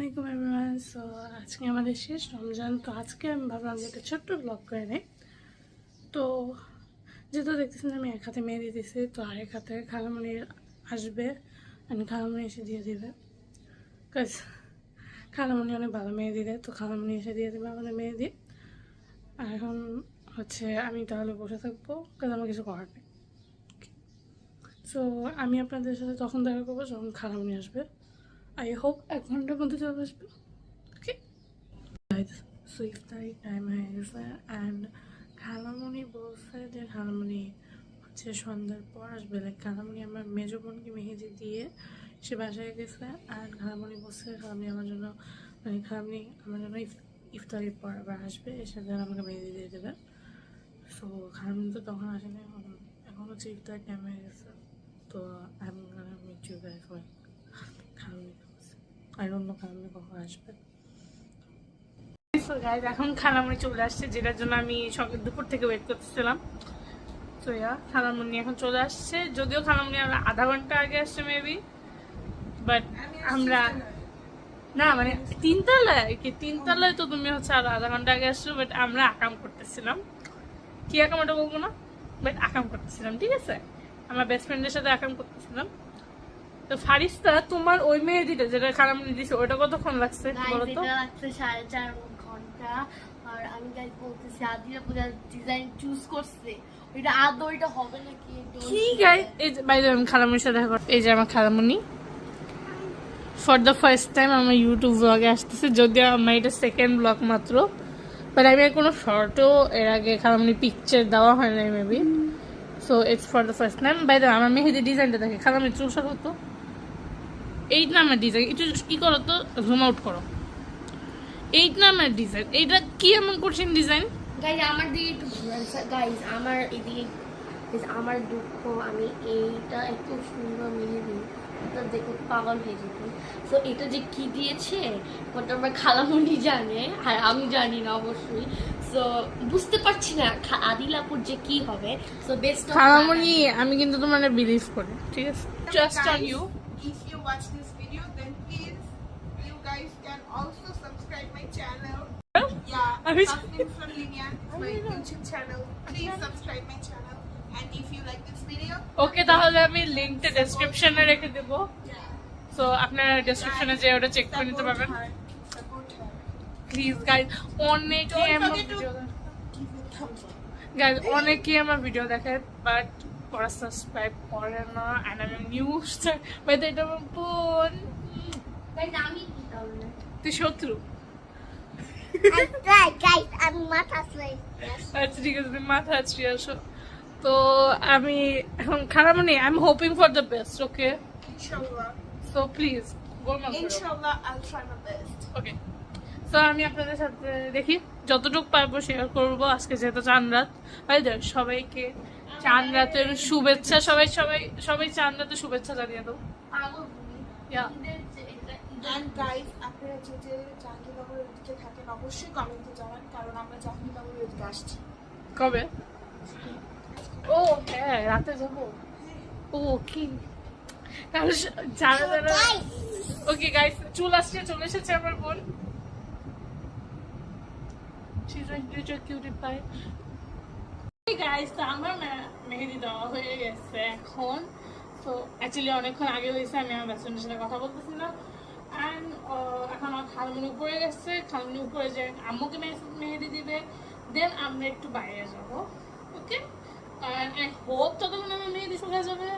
আসসালামাইকুম everyone. So আজকে আমাদের শেষ রমজান, তো আজকে আমি ভাবলাম যে একটা ছোট্ট ব্লগ করে নেই। তো যেহেতু দেখতেছেন আমি এক হাতে মেয়ে দিতেছি, তো আরেক হাতে খালামণি আসবে, আমি খালামণি এসে দিয়ে দেবে, কাজ খালামণি অনেক ভালো মেহেদি দেয়, তো খালামণি এসে দিয়ে দেবে আমাদের মেহেদি। আর এখন হচ্ছে আমি তাহলে বসে থাকবো, কাজ আমার কিছু করার নেই। সো আমি আপনাদের সাথে তখন দেখা করবো যখন খালামণি আসবে। I hope 1 ঘন্টার মধ্যে চলে আসবে। ওকে গাইজ, সো ইফতারি টাইম হয়ে গেছে অ্যান্ড খালামণি বলছে যে খালামণি হচ্ছে সন্ধ্যার পর আসবে। লাইক খালামণি আমার মেজো বোনকে মেহেদি দিয়ে সে বাসায় গেছে অ্যান্ড খালামণি বলছে খালামণি আমার জন্য খালামণি আমার জন্য ইফতারির পর আবার আসবে, এসে ধর আমাকে মেহেদি দিয়ে দেবে। সো খালামণি তো তখন আসেনি, এখন হচ্ছে ইফতারি টাইম হয়ে গেছে। তো আমি মিট ইউ গাইজ লাইক খালামণি I don't know খালামণি কখন আসবে। এখন খালামণি চলে আসছে, যেটার জন্য আমি সকাল দুপুর থেকে ওয়েট করতেছিলাম। তো খালামণি এখন চলে আসছে, যদিও খালামণি আর আধা ঘন্টা আগে আসছে মেবি, বাট আমরা না মানে তিনতলায় তো তুমি হচ্ছে আর আধা ঘন্টা আগে আসছো, বাট আমরা আকাম করতেছিলাম। কি আকাম ওটা বলবো না, বাট আকাম করতেছিলাম, ঠিক আছে? আমার বেস্ট ফ্রেন্ডের সাথে আকাম করতেছিলাম। তো ফারিস্তা, তোমার ওই মেহেদিটা যেটা খালামণি দিছে ওটা কতক্ষণ লাগছে বলো তো? এটা লাগছে 4.5 ঘন্টা। আর আমি গাইস বলতেছি আদিরা পুরো ডিজাইন চুজ করছে, ওইটা আদৌ ওইটা হবে নাকি কি গাইস, এই যে বাইরে আমি খালামণির সাথে দেখা এই যে আমার খালামণি ফর দ্য ফার্স্ট টাইম আমার ইউটিউব ব্লগে আসতেছে, যদিও আমার এটা সেকেন্ড ব্লগ মাত্র, বাট আমি কোনো শর্টও এর আগে খালামণি পিকচার দেওয়া হয় না maybe. So it's for the first time. বাইরে আমার মেহেদি ডিজাইনটা দেখে খালামণি চুল সর হতো, এইট নামের ডিজাইন একটু কি করো তো, জুম আউট করো। 8 নামের ডিজাইন, এইটা কি এমন কঠিন ডিজাইন? গাইস আমার দিকে একটু গাইস আমার এদিকে আমার দুঃখ, আমি এইটা এত সুন্দর মেহেদি এটা দেখে পাগল হয়ে যেত। তো এটা যে কি দিয়েছে ওটা আমার খালামণি জানে আর আমি জানি না অবশ্যই। সো বুঝতে পারছি না আদিলাপুর যে কি হবে। সো বেস্ট খালামণি আমি কিন্তু তোমার বিলিভ করি, ঠিক আছে? Just on you. If you watch this video, then please, you guys can also subscribe my channel. Yeah, Are we- Tasneem from Linian, my YouTube channel. Please subscribe my channel. And if you like this video, ওকে, তাহলে আমি লিংকটা ডেসক্রিপশনে রেখে দেব, yeah, so আপনারা ডেসক্রিপশনে যে ওটা check করে নিতে পারবেন। Support her. প্লিজ গাইজ, অনেকে Don't আমার forget to video give it thumbs up. Guys অনেকে আমার ভিডিও দেখে বাট ওরা সাবস্ক্রাইব করে না, অ্যান্ড আমি নিউ স্টার বাই এটা আমার বোন, গাইস আমি কি তাহলে তুই শত্রু। গাইস আমি মাথা স্লাই আচ্ছা ঠিক আছে, তুমি মাথা আছি আসো। তো আমি এখন খালামণি I am hoping for the best, okay? Inshallah. So please গোলমাল করো। Inshallah, I'll try my best. ওকে, তো আমি আপনাদের সাথে দেখি যতটুকু পারবো শেয়ার করবো। আজকে যেহেতু চাঁদ রাত, সবাইকে চাঁদ রাতের শুভেচ্ছা, সবাই সবাই সবাই চাঁদ রাতের শুভেচ্ছা জানিয়ে দাও। পাগল Yeah. And guys, আপনারা যে জাহাঙ্গীরনগরের দিকে থাকেন অবশ্যই কমেন্টে জানান, কারণ আমরা জাহাঙ্গীরনগরের দিকে আসছি। কবে? ও হ্যাঁ, রাতে যাবো। ও কি তাহলে যারা যারা ওকে গাইস, চলে এসেছে আমার বোন। গাইস, তো আমার মেহেদি দেওয়া হয়ে গেছে এখন। তো অ্যাকচুয়ালি অনেকক্ষণ আগে হয়েছে, আমি আমার বেস্টফ্রেন্ডের সাথে কথা বলতেছিলাম। অ্যান্ড এখন আমার খালামণি উপরে গেছে, খালামণি উপরে যে আম্মুকে মেহেদি দিবে, দেন আমরা একটু বাইরে যাবো। ওকে, আই হোপ ততক্ষণ আমার মেহেদি শুকা যাবে।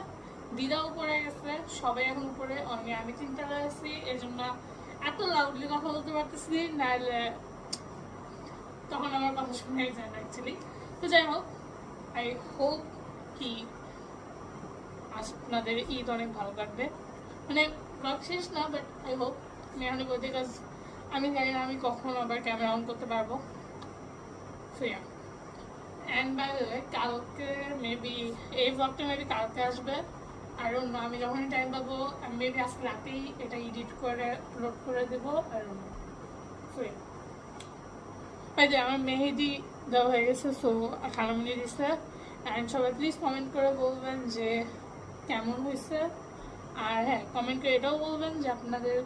দিদা উপরে গেছে, সবাই এখন উপরে, অনেক আমি চিন্তায় আছি, এই জন্য এত লাউডলি কথা বলতে পারতেছি, নাহলে তখন আমার কথা শোনাই যায় না অ্যাকচুয়ালি। তো যাই হোক, আই হোপ কি আপনাদের ঈদ অনেক ভালো কাটবে। মানে ব্লগ শেষ না, বাট আই হোপ আমি এখন বলতে, বিকজ আমি জানি না আমি কখন আবার ক্যামেরা অন করতে পারবো। So yeah, and by the way কালকে মেবি এই ব্লগটা মেবি কালকে আসবে। আর অন্য আমি যখনই টাইম পাবো আমি মেবি আজকে রাতেই এটা এডিট করে আপলোড করে দেবো। আর সো ইয়া, আমার মেহেদি দেওয়া হয়ে গেছে, সো খালামণি দিচ্ছে। অ্যান্ড সবাই প্লিজ কমেন্ট করে বলবেন যে কেমন হয়েছে। আর হ্যাঁ, কমেন্ট করে এটাও বলবেন যে আপনাদের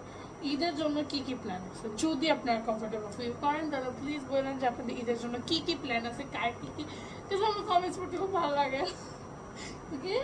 ঈদের জন্য কি কি প্ল্যান আছে? যদি আপনারা কমফোর্টেবল ফিল করেন তাহলে প্লিজ বলেন যে আপনাদের ঈদের জন্য কি কি প্ল্যান আছে, কার কি কি, কিন্তু আমার কমেন্টস পড়তে খুব ভালো লাগে। ওকে,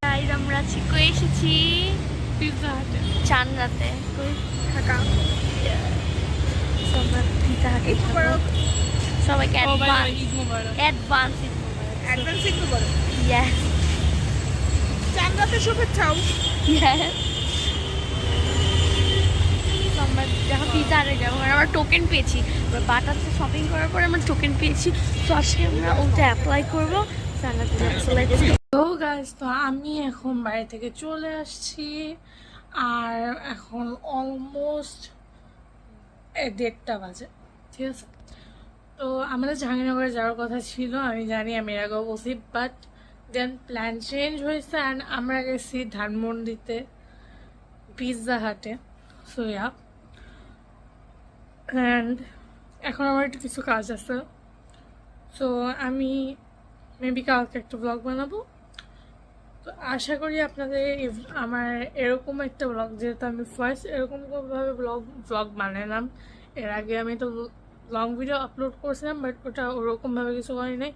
গাইজ আমরা চিকো এসেছি পিৎজা হাটে। চান্দাতে ঢাকা পিৎজা হাটে সবাইকে Oh, by the way, advance Eid Mubarak. Advance advance একটু বলো ইয়েস চান্দাতে শুভেচ্ছাও। ইয়েস আমরা যখন পিৎজা হাটে যাবো কারণ আমরা টোকেন পেয়েছি, বাটাতে শপিং করার পরে আমরা টোকেন পেয়েছি, তো আজকে আমরা ওটা অ্যাপ্লাই করবো চান্দাতে যাচ্ছি। তো গাইস, তো আমি এখন বাড়ি থেকে চলে আসছি আর এখন অলমোস্ট 1:30 বাজে, ঠিক আছে। তো আমাদের জাহাঙ্গীরনগরে যাওয়ার কথা ছিল, আমি জানি আমি এর আগেও বলছি, বাট দেন প্ল্যান চেঞ্জ হয়েছে অ্যান্ড আমরা গেছি ধানমন্ডিতে পিৎজা হাটে। সো ইয়া, অ্যান্ড এখন আমার একটু কিছু কাজ আছে, সো আমি মেবি কালকে একটা ব্লগ বানাবো। তো আশা করি আপনাদের আমার এরকম একটা ব্লগ, যেহেতু আমি ফার্স্ট এরকমভাবে ব্লগ বানালাম, এর আগে আমি তো লং ভিডিও আপলোড করছিলাম বাট ওটা ওরকমভাবে কিছু করি নাই।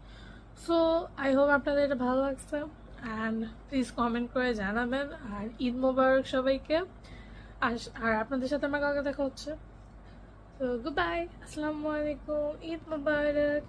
সো আই হোপ আপনাদের এটা ভালো লাগছে অ্যান্ড প্লিজ কমেন্ট করে জানাবেন। আর ঈদ মোবারক সবাইকে। আর আপনাদের সাথে আমার কালকে দেখা হচ্ছে। তো গুড বাই, আসসালামু আলাইকুম, ঈদ মোবারক।